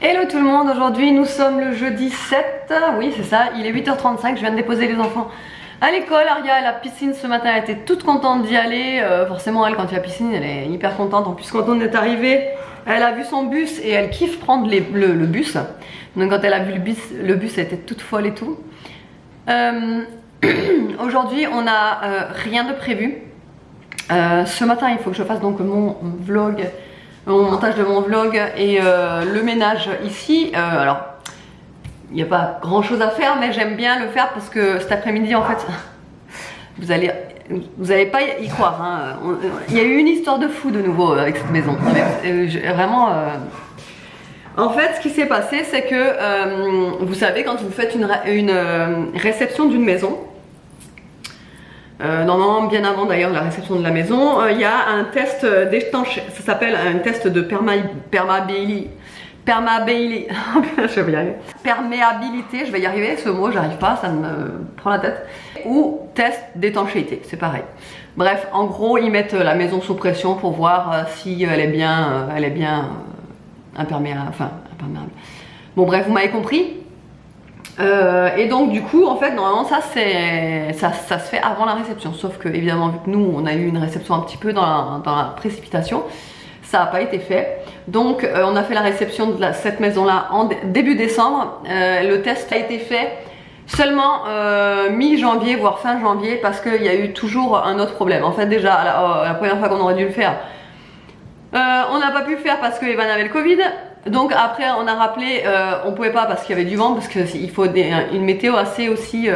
Hello tout le monde, aujourd'hui nous sommes le jeudi 7, oui c'est ça, il est 8h35, je viens de déposer les enfants à l'école. Aria à la piscine ce matin, elle était toute contente d'y aller, forcément elle quand il y a la piscine elle est hyper contente, en plus quand on est arrivé elle a vu son bus et elle kiffe prendre le bus, donc quand elle a vu le bus elle était toute folle et tout. Aujourd'hui on n'a rien de prévu, ce matin il faut que je fasse donc mon vlog, mon montage de mon vlog et le ménage ici. Alors il n'y a pas grand chose à faire mais j'aime bien le faire parce que cet après-midi en fait vous allez pas y croire hein. Il y a eu une histoire de fou de nouveau avec cette maison, vraiment en fait ce qui s'est passé c'est que vous savez quand vous faites une réception d'une maison, normalement bien avant d'ailleurs la réception de la maison, il y a un test d'étanchéité, ça s'appelle un test de perméabilité, je vais y arriver, ce mot j'arrive pas, ça me prend la tête, ou test d'étanchéité, c'est pareil. Bref, en gros ils mettent la maison sous pression pour voir si elle est bien, imperméable, enfin imperméable. Bon bref, vous m'avez compris. Et donc du coup en fait normalement ça se fait avant la réception, sauf que évidemment vu que nous on a eu une réception un petit peu dans la précipitation, ça n'a pas été fait. Donc on a fait la réception de cette maison là en début décembre. Le test a été fait seulement mi-janvier voire fin janvier parce qu'il y a eu toujours un autre problème. En fait déjà la première fois qu'on aurait dû le faire, on n'a pas pu le faire parce que Evan avait le Covid. Donc après on a rappelé, on pouvait pas parce qu'il y avait du vent, parce qu'il faut une météo assez aussi,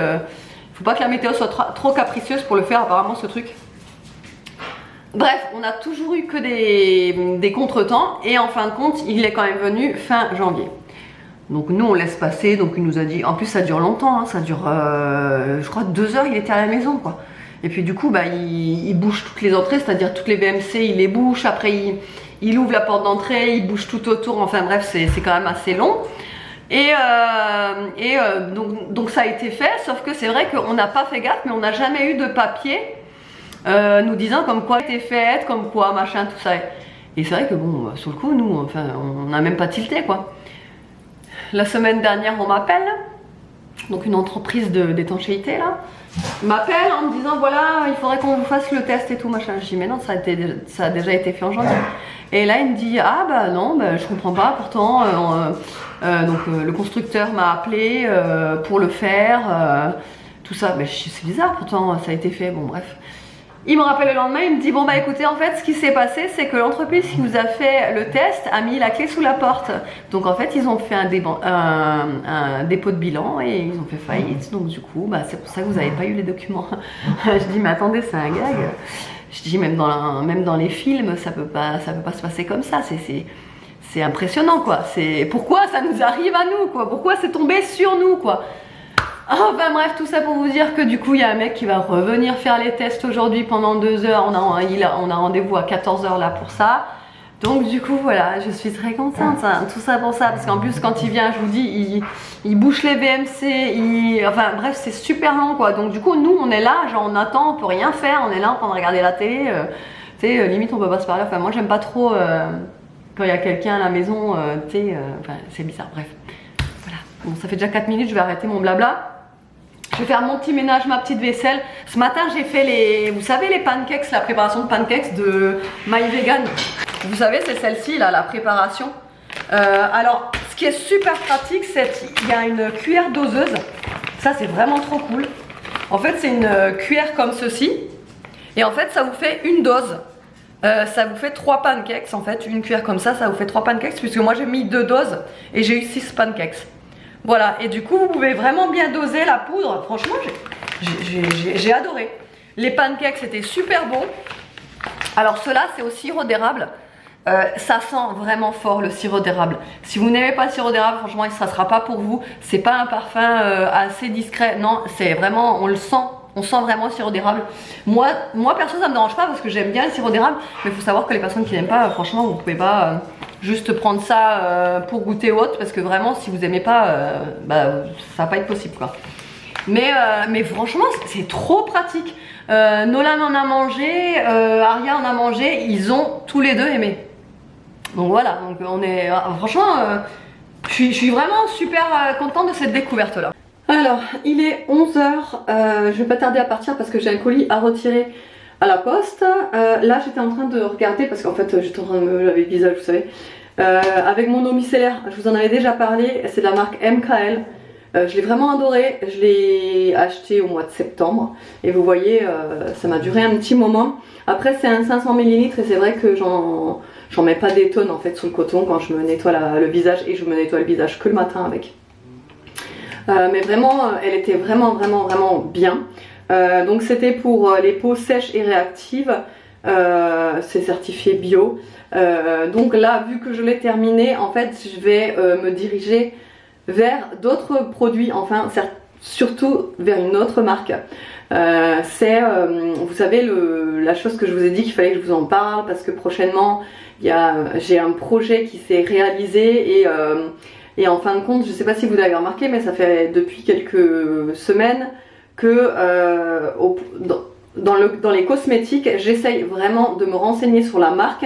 faut pas que la météo soit trop capricieuse pour le faire apparemment ce truc. Bref, on a toujours eu que des contretemps et en fin de compte il est quand même venu fin janvier. Donc nous on laisse passer, donc il nous a dit, en plus ça dure longtemps, hein, ça dure je crois 2 heures il était à la maison quoi. Et puis du coup bah, il bouge toutes les entrées, c'est-à-dire toutes les VMC il les bouge, après il ouvre la porte d'entrée, il bouge tout autour, enfin bref c'est quand même assez long. Et donc ça a été fait, sauf que c'est vrai qu'on n'a pas fait gaffe, mais on n'a jamais eu de papier nous disant comme quoi était faite, comme quoi machin tout ça. Et c'est vrai que bon sur le coup nous enfin on n'a même pas tilté quoi. La semaine dernière on m'appelle, donc une entreprise d'étanchéité là m'appelle en me disant voilà il faudrait qu'on vous fasse le test et tout machin. Je dis mais non ça a déjà été fait en janvier. Et là il me dit ah bah non bah, je comprends pas pourtant donc le constructeur m'a appelé pour le faire tout ça. Mais c'est bizarre pourtant ça a été fait. Bon bref. Il me rappelle le lendemain, il me dit bon bah écoutez en fait ce qui s'est passé c'est que l'entreprise qui nous a fait le test a mis la clé sous la porte. Donc en fait ils ont fait un dépôt de bilan et ils ont fait faillite. Donc du coup bah, c'est pour ça que vous n'avez pas eu les documents. Je dis mais attendez c'est un gag. Je dis même dans les films ça peut pas se passer comme ça. C'est impressionnant quoi. Pourquoi ça nous arrive à nous quoi. Pourquoi c'est tombé sur nous quoi. Enfin bref, tout ça pour vous dire que du coup il y a un mec qui va revenir faire les tests aujourd'hui pendant 2 heures. On a rendez-vous à 14h là pour ça. Donc du coup voilà, je suis très contente hein, tout ça pour ça. Parce qu'en plus quand il vient, je vous dis, il bouche les VMC, enfin bref c'est super long quoi. Donc du coup nous on est là, genre on attend, on peut rien faire, on est là en train de regarder la télé. Tu sais, limite on peut pas se parler. Enfin moi j'aime pas trop quand il y a quelqu'un à la maison, tu sais, enfin c'est bizarre, bref. Voilà, bon ça fait déjà 4 minutes, je vais arrêter mon blabla. Je vais faire mon petit ménage, ma petite vaisselle. Ce matin j'ai fait vous savez les pancakes, la préparation de pancakes de My Vegan. Vous savez c'est celle-ci là, la préparation. Alors ce qui est super pratique c'est qu'il y a une cuillère doseuse. Ça c'est vraiment trop cool. En fait c'est une cuillère comme ceci. Et en fait ça vous fait une dose. Ça vous fait 3 pancakes en fait. Une cuillère comme ça vous fait 3 pancakes. Puisque moi j'ai mis 2 doses et j'ai eu 6 pancakes. Voilà, et du coup vous pouvez vraiment bien doser la poudre. Franchement j'ai adoré. Les pancakes c'était super bon. Alors ceux-là c'est au sirop d'érable. Ça sent vraiment fort le sirop d'érable. Si vous n'aimez pas le sirop d'érable, franchement ça sera pas pour vous. C'est pas un parfum assez discret. Non, c'est vraiment, on le sent. On sent vraiment le sirop d'érable. Moi perso ça me dérange pas parce que j'aime bien le sirop d'érable. Mais il faut savoir que les personnes qui n'aiment pas, franchement vous pouvez pas juste prendre ça pour goûter ou autre. Parce que vraiment si vous aimez pas, bah, ça va pas être possible quoi. Mais franchement c'est trop pratique. Nolan en a mangé, Aria en a mangé. Ils ont tous les deux aimé. Donc voilà, donc on est franchement Je suis vraiment super contente de cette découverte là. Alors, il est 11 h, je vais pas tarder à partir parce que j'ai un colis à retirer à la poste. Là, j'étais en train de regarder parce qu'en fait, j'étais en train de me laver le visage, vous savez. Avec mon eau micellaire, je vous en avais déjà parlé, c'est de la marque MKL. Je l'ai vraiment adoré, je l'ai acheté au mois de septembre et vous voyez, ça m'a duré un petit moment. Après, c'est un 500 ml et c'est vrai que j'en mets pas des tonnes en fait sous le coton quand je me nettoie le visage, et je me nettoie le visage que le matin avec. Mais vraiment, elle était vraiment bien. Donc c'était pour les peaux sèches et réactives. C'est certifié bio. Donc là, vu que je l'ai terminé, en fait, je vais me diriger vers d'autres produits, enfin surtout vers une autre marque. C'est, vous savez, la chose que je vous ai dit qu'il fallait que je vous en parle parce que prochainement, j'ai un projet qui s'est réalisé et en fin de compte, je ne sais pas si vous l'avez remarqué, mais ça fait depuis quelques semaines que dans les cosmétiques, j'essaye vraiment de me renseigner sur la marque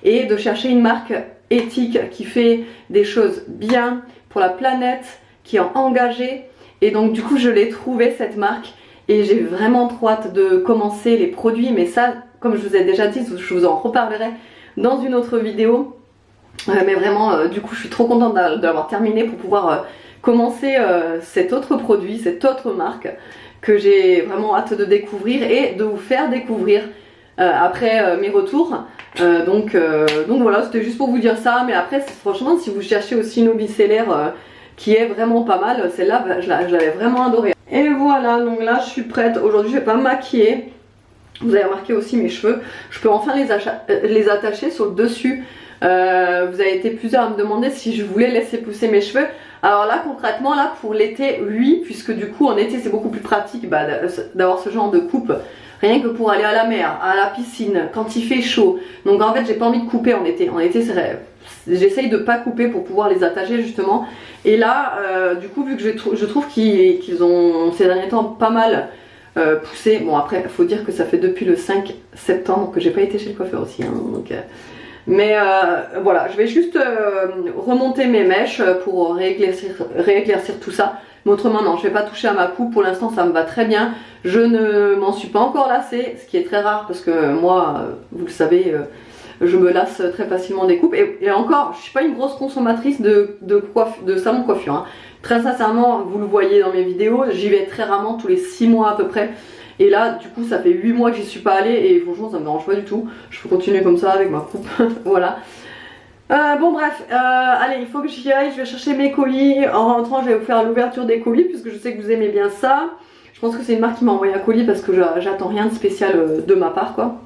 et de chercher une marque éthique qui fait des choses bien pour la planète, qui est engagée. Et donc du coup, je l'ai trouvé cette marque et j'ai vraiment trop hâte de commencer les produits. Mais ça, comme je vous ai déjà dit, je vous en reparlerai dans une autre vidéo. Mais vraiment, du coup, je suis trop contente de l'avoir terminé pour pouvoir commencer cet autre produit, cette autre marque que j'ai vraiment hâte de découvrir et de vous faire découvrir après mes retours. Donc voilà, c'était juste pour vous dire ça. Mais après, franchement, si vous cherchez aussi une eau micellaire qui est vraiment pas mal, celle-là, je l'avais vraiment adorée. Et voilà, donc là, je suis prête. Aujourd'hui, je vais pas me maquiller. Vous avez remarqué aussi mes cheveux. Je peux enfin les attacher sur le dessus. Vous avez été plusieurs à me demander si je voulais laisser pousser mes cheveux. Alors là, concrètement, là pour l'été, oui, puisque du coup en été c'est beaucoup plus pratique d'avoir ce genre de coupe. Rien que pour aller à la mer, à la piscine, quand il fait chaud. Donc en fait, j'ai pas envie de couper en été. En été, j'essaye de pas couper pour pouvoir les attacher justement. Et là, du coup, vu que je trouve qu'ils ont ces derniers temps pas mal poussé. Bon après, il faut dire que ça fait depuis le 5 septembre que j'ai pas été chez le coiffeur aussi. Hein, donc, mais voilà, je vais juste remonter mes mèches pour rééclaircir tout ça. Mais autrement non, je vais pas toucher à ma coupe, pour l'instant ça me va très bien. Je ne m'en suis pas encore lassée, ce qui est très rare parce que moi, vous le savez, je me lasse très facilement des coupes. Et encore, je suis pas une grosse consommatrice de salon coiffure. Hein. Très sincèrement, vous le voyez dans mes vidéos, j'y vais très rarement, tous les 6 mois à peu près. Et là, du coup, ça fait 8 mois que j'y suis pas allée et franchement, ça me dérange pas du tout. Je peux continuer comme ça avec ma coupe. Voilà. Bon, bref, allez, il faut que j'y aille. Je vais chercher mes colis. En rentrant, je vais vous faire l'ouverture des colis puisque je sais que vous aimez bien ça. Je pense que c'est une marque qui m'a envoyé un colis parce que j'attends rien de spécial de ma part, quoi.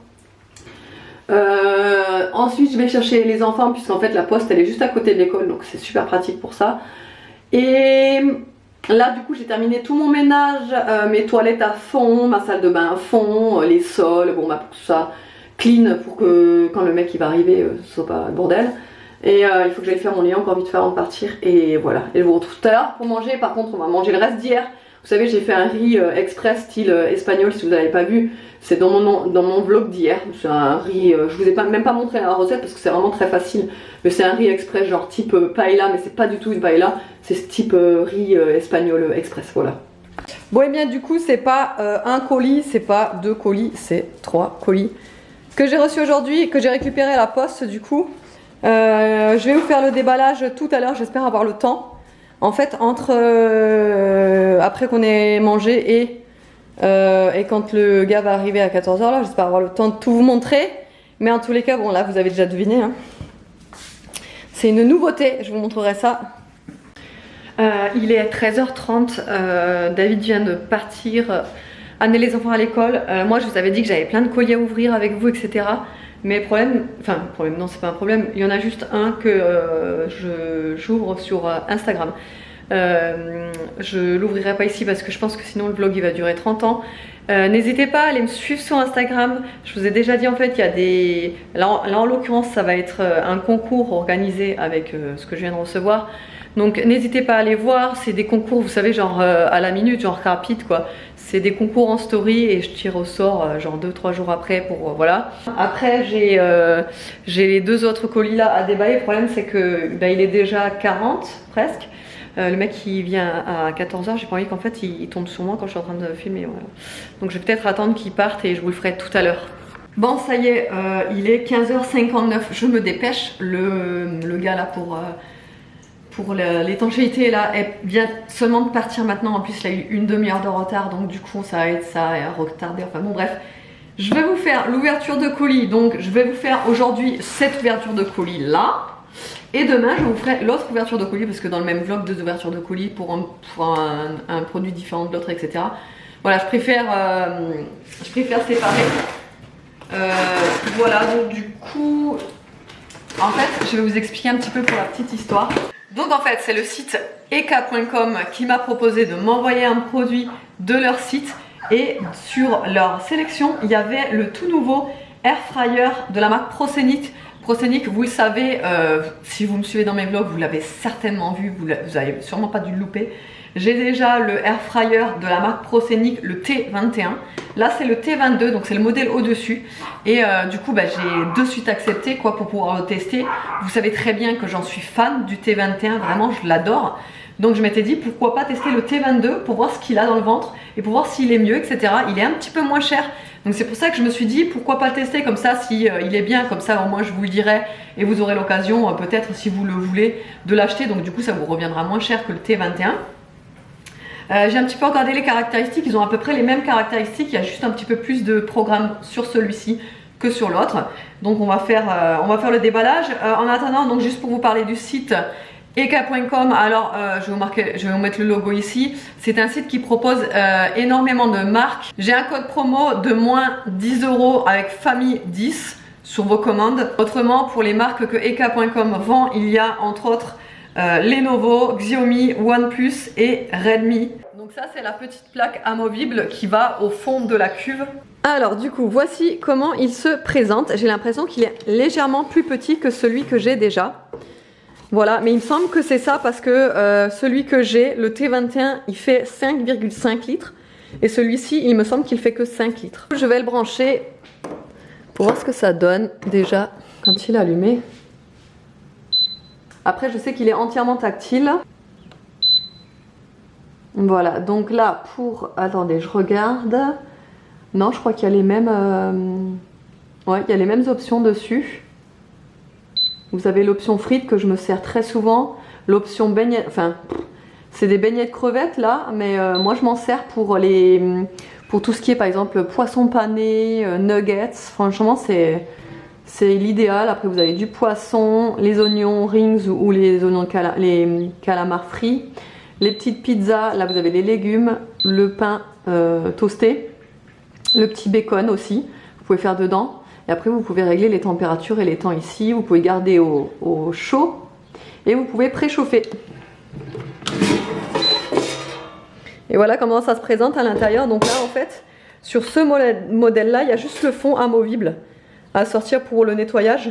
Ensuite, je vais chercher les enfants puisqu'en fait, la poste elle est juste à côté de l'école, donc c'est super pratique pour ça. Et là du coup j'ai terminé tout mon ménage, mes toilettes à fond, ma salle de bain à fond, les sols, bon bah pour tout ça clean pour que quand le mec il va arriver ce soit pas le bordel. Et il faut que j'aille faire mon lit encore vite fait avant de partir et voilà. Et je vous retrouve tout à l'heure pour manger. Par contre on va manger le reste d'hier. Vous savez j'ai fait un riz express style espagnol, si vous n'avez pas vu. C'est dans mon vlog d'hier. C'est un riz, je vous ai même pas montré la recette parce que c'est vraiment très facile. Mais c'est un riz express genre type paella, mais c'est pas du tout une paella. C'est ce type riz espagnol express, voilà. Bon et bien du coup c'est pas un colis, c'est pas 2 colis, c'est 3 colis que j'ai reçu aujourd'hui, que j'ai récupéré à la poste du coup. Je vais vous faire le déballage tout à l'heure, j'espère avoir le temps. En fait entre après qu'on ait mangé et quand le gars va arriver à 14 h là, j'espère avoir le temps de tout vous montrer. Mais en tous les cas, bon là vous avez déjà deviné hein. C'est une nouveauté, je vous montrerai ça. Il est 13 h 30, David vient de partir amener les enfants à l'école. Moi je vous avais dit que j'avais plein de colis à ouvrir avec vous, etc. Mais problème non c'est pas un problème, il y en a juste un que j'ouvre sur Instagram. Je l'ouvrirai pas ici parce que je pense que sinon le vlog il va durer 30 ans. N'hésitez pas à aller me suivre sur Instagram. Je vous ai déjà dit en fait il y a des... Là en l'occurrence ça va être un concours organisé avec ce que je viens de recevoir. Donc n'hésitez pas à aller voir, c'est des concours vous savez genre à la minute, genre rapide quoi. C'est des concours en story et je tire au sort genre 2-3 jours après pour voilà. Après j'ai les 2 autres colis là à déballer. Le problème c'est que bah, il est déjà 40 presque. Le mec qui vient à 14 h, j'ai pas envie qu'en fait il tombe sur moi quand je suis en train de filmer. Voilà. Donc je vais peut-être attendre qu'il parte et je vous le ferai tout à l'heure. Bon ça y est, il est 15 h 59, je me dépêche. Le gars là pour l'étanchéité là vient seulement de partir maintenant. En plus il a eu une demi-heure de retard donc du coup ça aide ça à retarder. Enfin bon bref. Je vais vous faire l'ouverture de colis. Donc je vais vous faire aujourd'hui cette ouverture de colis là. Et demain je vous ferai l'autre ouverture de colis parce que dans le même vlog 2 ouvertures de colis pour un produit différent de l'autre etc. Voilà je préfère séparer. Voilà donc du coup en fait je vais vous expliquer un petit peu pour la petite histoire. Donc en fait c'est le site eka.com qui m'a proposé de m'envoyer un produit de leur site et sur leur sélection il y avait le tout nouveau air fryer de la marque Prosenic. Prosenic, vous le savez, si vous me suivez dans mes vlogs, vous l'avez certainement vu, vous avez sûrement pas dû le louper. J'ai déjà le air fryer de la marque Prosenic, le T21. Là, c'est le T22, donc c'est le modèle au-dessus. Et du coup, bah, j'ai de suite accepté quoi, pour pouvoir le tester. Vous savez très bien que j'en suis fan du T21, vraiment, je l'adore. Donc je m'étais dit, pourquoi pas tester le T22 pour voir ce qu'il a dans le ventre et pour voir s'il est mieux, etc. Il est un petit peu moins cher. Donc c'est pour ça que je me suis dit pourquoi pas le tester comme ça si il est bien, comme ça au moins je vous le dirai et vous aurez l'occasion peut-être si vous le voulez de l'acheter. Donc du coup ça vous reviendra moins cher que le T21. J'ai un petit peu regardé les caractéristiques, ils ont à peu près les mêmes caractéristiques, il y a juste un petit peu plus de programme sur celui-ci que sur l'autre. Donc on va faire le déballage. En attendant, donc juste pour vous parler du site eka.com, alors je vais vous mettre le logo ici. C'est un site qui propose énormément de marques. J'ai un code promo de moins 10 € avec famille 10 sur vos commandes. Autrement, pour les marques que eka.com vend, il y a entre autres Lenovo, Xiaomi, OnePlus et Redmi. Donc ça c'est la petite plaque amovible qui va au fond de la cuve. Alors du coup voici comment il se présente. J'ai l'impression qu'il est légèrement plus petit que celui que j'ai déjà. Voilà, mais il me semble que c'est ça parce que celui que j'ai, le T21, il fait 5,5 litres. Et celui-ci, il me semble qu'il fait que 5 litres. Je vais le brancher pour voir ce que ça donne déjà quand il est allumé. Après, je sais qu'il est entièrement tactile. Voilà, donc là, pour... Attendez, je regarde. Non, je crois qu'il y a les mêmes... Ouais, il y a les mêmes options dessus. Vous avez l'option frites que je me sers très souvent, l'option beignets, enfin c'est des beignets de crevettes là, mais moi je m'en sers pour tout ce qui est par exemple poisson pané, nuggets, franchement c'est l'idéal. Après vous avez du poisson, les oignons rings ou les oignons les calamars frits, les petites pizzas, là vous avez les légumes, le pain toasté, le petit bacon aussi, vous pouvez faire dedans. Et après vous pouvez régler les températures et les temps ici, vous pouvez garder au chaud et vous pouvez préchauffer. Et voilà comment ça se présente à l'intérieur. Donc là en fait, sur ce modèle là, il y a juste le fond amovible à sortir pour le nettoyage.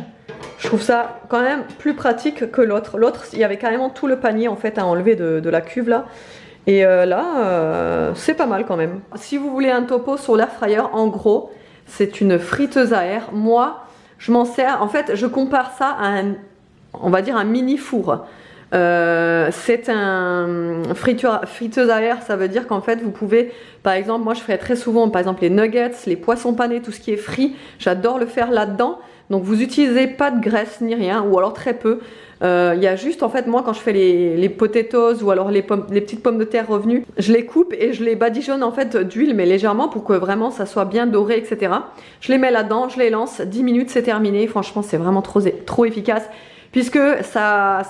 Je trouve ça quand même plus pratique que l'autre. L'autre, il y avait carrément tout le panier en fait à enlever de la cuve là. Et là, c'est pas mal quand même. Si vous voulez un topo sur l'air fryer, en gros, c'est une friteuse à air. Moi, je m'en sers. En fait, je compare ça à on va dire un mini four. C'est un friteuse à air. Ça veut dire qu'en fait, vous pouvez, par exemple, moi je ferais très souvent, par exemple les nuggets, les poissons panés, tout ce qui est frit. J'adore le faire là-dedans. Donc vous n'utilisez pas de graisse ni rien, ou alors très peu. Il y a juste en fait moi quand je fais les potatoes ou alors les petites pommes de terre revenues, je les coupe et je les badigeonne en fait d'huile mais légèrement pour que vraiment ça soit bien doré, etc. Je les mets là-dedans, je les lance, 10 minutes c'est terminé. Franchement c'est vraiment trop efficace puisque ça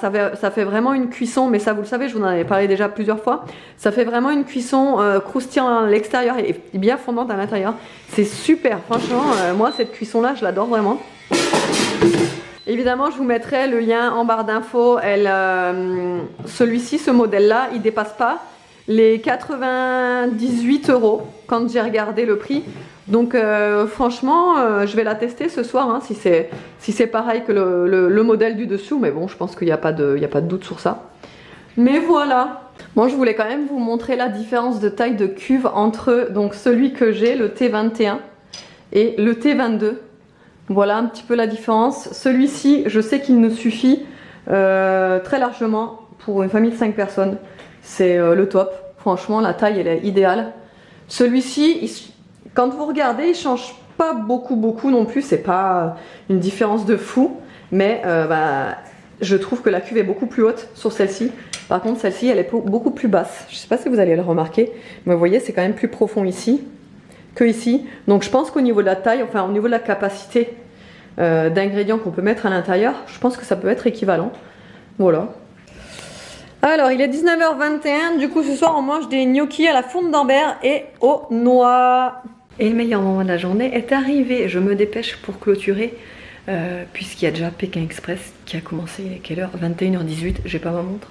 fait vraiment une cuisson, mais ça vous le savez, je vous en avais parlé déjà plusieurs fois. Ça fait vraiment une cuisson croustillant à l'extérieur et bien fondante à l'intérieur. C'est super, franchement moi cette cuisson là je l'adore vraiment. Évidemment, je vous mettrai le lien en barre d'infos. Celui-ci, ce modèle-là, il dépasse pas les 98 € quand j'ai regardé le prix. Donc franchement, je vais la tester ce soir, hein, si c'est pareil que le modèle du dessous. Mais bon, je pense qu'il n'y a pas de doute sur ça. Mais voilà. Bon, je voulais quand même vous montrer la différence de taille de cuve entre donc celui que j'ai, le T21, et le T22. Voilà un petit peu la différence. Celui-ci, je sais qu'il nous suffit très largement pour une famille de 5 personnes. C'est le top. Franchement, la taille, elle est idéale. Celui-ci, quand vous regardez, il change pas beaucoup non plus. C'est pas une différence de fou. Mais je trouve que la cuve est beaucoup plus haute sur celle-ci. Par contre, celle-ci, elle est beaucoup plus basse. Je sais pas si vous allez le remarquer. Mais vous voyez, c'est quand même plus profond ici que ici. Donc je pense qu'au niveau de la taille, enfin au niveau de la capacité d'ingrédients qu'on peut mettre à l'intérieur, je pense que ça peut être équivalent. Voilà. Alors il est 19h21, du coup ce soir on mange des gnocchis à la fonte d'Ambert et aux noix. Et le meilleur moment de la journée est arrivé. Je me dépêche pour clôturer puisqu'il y a déjà Pékin Express qui a commencé. Il est quelle heure? 21h18, j'ai pas ma montre.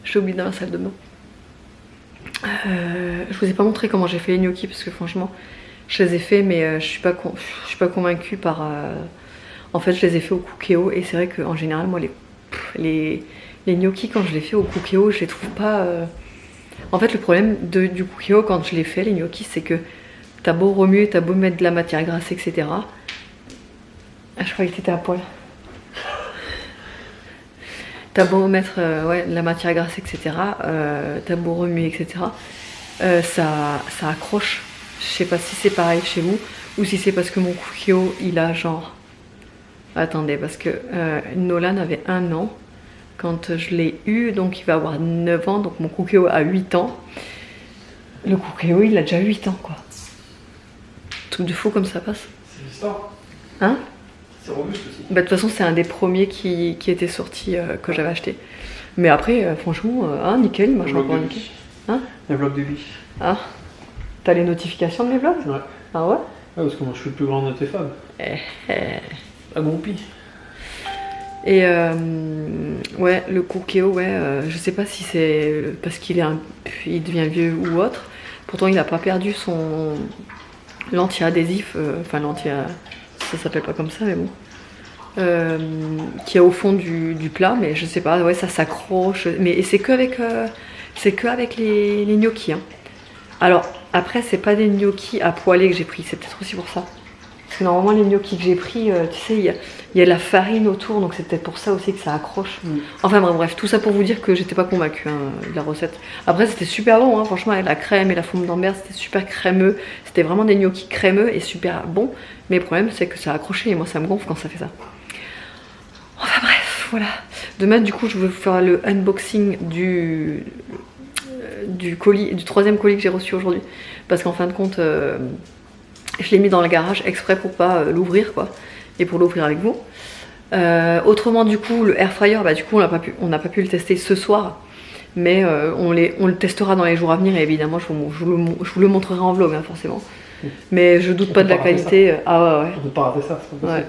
Je suis oubliée dans la salle de bain. Je vous ai pas montré comment j'ai fait les gnocchis parce que franchement je les ai fait mais je suis pas convaincue par en fait je les ai fait au Cookéo et c'est vrai qu'en général moi les gnocchis quand je les fais au Cookéo je les trouve pas en fait le problème du Cookéo quand je les fais les gnocchis c'est que t'as beau remuer, t'as beau mettre de la matière grasse etc. Ah, je croyais que t'étais à poil. T'as beau mettre ouais, de la matière grasse, etc. T'as beau remuer, etc. Ça accroche. Je sais pas si c'est pareil chez vous ou si c'est parce que mon Cookéo il a genre. Attendez, parce que Nolan avait 1 an quand je l'ai eu, donc il va avoir 9 ans, donc mon Cookéo a 8 ans. Le Cookéo il a déjà 8 ans quoi. Truc de fou comme ça passe. C'est l'histoire. Hein? C'est robuste aussi. Bah, de toute façon, c'est un des premiers qui était sorti que j'avais acheté. Mais après, franchement, nickel, il marche encore nickel. Hein? Les vlogs de vie. Ah, t'as les notifications de mes vlogs? Ouais. Ah ouais? Ouais, parce que moi je suis le plus grand de tes fans. Agroupi. Et ouais, le Cookéo, ouais, je sais pas si c'est parce qu'il il devient vieux ou autre. Pourtant, il n'a pas perdu son l'anti-adhésif, enfin ça s'appelle pas comme ça, mais bon. Qui est au fond du plat, mais je sais pas, ouais, ça s'accroche. Mais c'est que avec les gnocchis. Hein. Alors, après, c'est pas des gnocchis à poêler que j'ai pris, c'est peut-être aussi pour ça. Parce que normalement, les gnocchis que j'ai pris, tu sais, il y a de la farine autour, donc c'est peut-être pour ça aussi que ça accroche. Enfin bref, tout ça pour vous dire que j'étais pas convaincue de la recette. Après, c'était super bon, hein, franchement, avec la crème et la fonte d'Ambert, c'était super crémeux. C'était vraiment des gnocchis crémeux et super bon. Mais le problème, c'est que ça a accroché et moi, ça me gonfle quand ça fait ça. Enfin bref, voilà. Demain, du coup, je vais vous faire le unboxing du colis, du 3e colis que j'ai reçu aujourd'hui. Parce qu'en fin de compte, je l'ai mis dans le garage exprès pour pas l'ouvrir, quoi. Et pour l'ouvrir avec vous. Autrement, du coup, le air fryer, bah, du coup, on n'a pas pu le tester ce soir. Mais on le testera dans les jours à venir. Et évidemment, je vous le montrerai en vlog, hein, forcément. Mais je doute pas de la qualité. Ah ouais. On peut pas rater ça, c'est pas possible.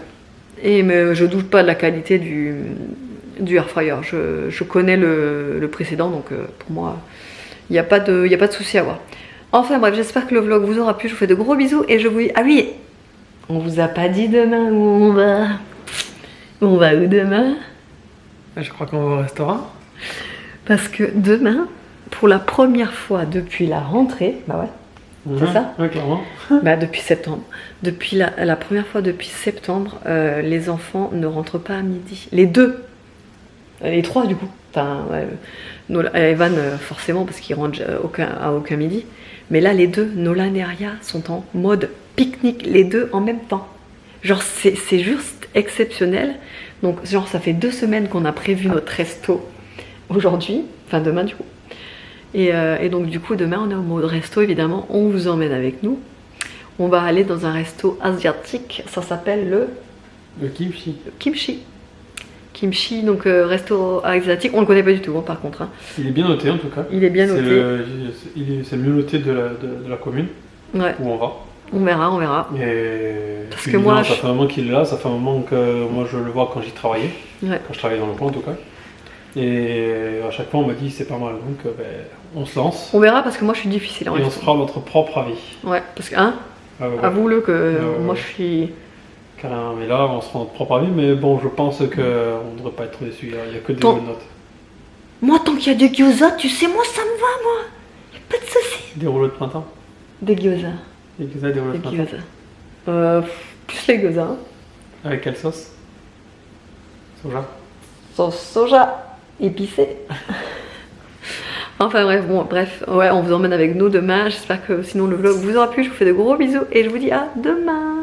Ouais. Mais je doute pas de la qualité du air fryer. Je connais le précédent, donc pour moi, il n'y a pas de souci à avoir. Enfin bref, j'espère que le vlog vous aura plu. Je vous fais de gros bisous et je vous dis... Ah oui, on vous a pas dit demain où on va. On va où demain? Je crois qu'on va au restaurant. Parce que demain, pour la première fois depuis la rentrée, bah ouais, c'est ça? Ouais, clairement. Bah depuis septembre. Depuis la première fois depuis septembre, les enfants ne rentrent pas à midi. Les deux. Les 3 du coup. Enfin, ouais, Evan forcément parce qu'il rentre à aucun midi. Mais là, les deux, Nolan et Aria, sont en mode pique-nique, les deux en même temps. Genre, c'est juste exceptionnel. Donc, genre, ça fait 2 semaines qu'on a prévu notre resto aujourd'hui. Enfin, demain, du coup. Et donc, du coup, demain, on est en mode resto, évidemment. On vous emmène avec nous. On va aller dans un resto asiatique. Ça s'appelle le kimchi. Kimchi, donc resto asiatique. On le connaît pas du tout, hein, par contre. Hein. Il est bien noté, en tout cas. Il est bien noté. C'est le mieux noté de la commune. Ouais. Où on va. On verra, on verra. Et Parce puis, que moi, non, ça fait un moment qu'il est là, ça fait un moment que moi je le vois quand j'y travaillais, Ouais. quand je travaillais dans le coin en tout cas. Et à chaque fois on m'a dit c'est pas mal, donc ben, on se lance On verra parce que moi je suis difficile en et on se fera notre propre avis. Ouais, parce que, hein, Ah ouais, ouais. avoue-le que ouais. moi je suis. Carrément, mais là on se fera notre propre avis, mais bon, je pense qu'on ne devrait pas être déçu, il n'y a que des Ton- bonnes notes. Moi, tant qu'il y a des gyoza, tu sais, moi ça me va, moi. Y a pas de soucis. Des rouleaux de printemps. Des gyoza. Des rouleaux de Des printemps. gyoza. Plus les gyoza. Hein. Avec quelle sauce? Soja. Sauce soja épicée. Enfin bref, ouais, on vous emmène avec nous demain. J'espère que sinon le vlog vous aura plu. Je vous fais de gros bisous et je vous dis à demain.